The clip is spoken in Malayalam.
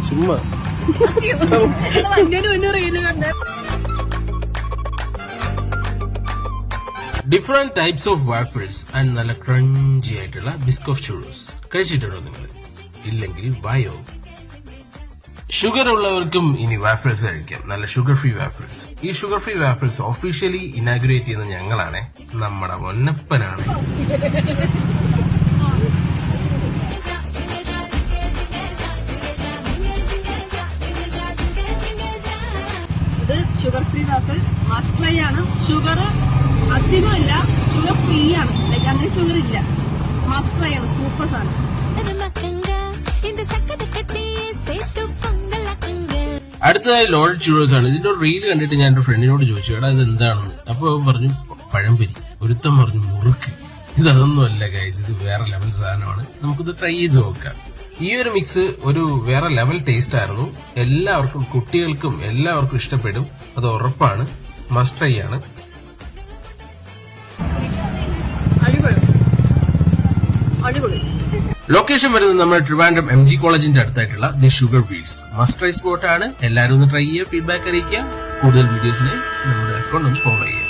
ചുമ്മാ different types of waffles and നല്ല ക്രഞ്ചി ആയിട്ടുള്ള ബിസ്കോഫ് ചുറോസ് കഴിച്ചിട്ടുണ്ടോ നിങ്ങൾ? ഇല്ലെങ്കിൽ വായോ. ഷുഗർ ഉള്ളവർക്കും ഇനി വാഫിൾസ് കഴിക്കാം, നല്ല ഷുഗർ ഫ്രീ വാഫിൾസ്. ഈ sugar free waffles officially inaugurate ചെയ്യുന്ന ഞങ്ങളാണ്, നമ്മുടെ മൊന്നപ്പനാണ്. ഇത് sugar free waffle must try ആണ്. ഷുഗർ അധികമില്ല, ഷുഗർ ഫ്രീ ആണ്, ലൈക്ക് അങ്ങനെ ഷുഗർ ഇല്ല. മസ്റ്റ് ട്രൈ ആണ്, സൂപ്പർ സാധനം. അടുത്തതായി ലോഡഡ് ചുറോസ് ആണ്. ഇതിന്റെ ഒരു റീൽ കണ്ടിട്ട് ഞാൻ എന്റെ ഫ്രണ്ടിനോട് ചോദിച്ചു, എടാ ഇത് എന്താണെന്ന്. അപ്പൊ പറഞ്ഞു പഴംപൊരി. ഒരുത്തം പറഞ്ഞു മുറുക്ക്. ഇതൊന്നും അല്ല ഗൈസ്, ഇത് വേറെ ലെവൽ സാധനമാണ്, നമുക്കിത് ട്രൈ ചെയ്ത് നോക്കാം. ഈ ഒരു മിക്സ് ഒരു വേറെ ലെവൽ ടേസ്റ്റ് ആയിരുന്നു. എല്ലാവർക്കും, കുട്ടികൾക്കും എല്ലാവർക്കും ഇഷ്ടപ്പെടും, അത് ഉറപ്പാണ്. മസ്റ്റ് ട്രൈ ആണ്. ലൊക്കേഷൻ വരുന്നത് നമ്മുടെ ട്രിവാൻഡ്രം MG കോളേജിന്റെ അടുത്തായിട്ടുള്ള the sugar wheels. Must try spot ആണ്. എല്ലാവരും ഒന്ന് ട്രൈ ചെയ്യുക, ഫീഡ്ബാക്ക് അറിയിക്കുക. കൂടുതൽ വീഡിയോസിന് നമ്മുടെ അക്കൗണ്ട് ഒന്ന് ഫോളോ ചെയ്യുക.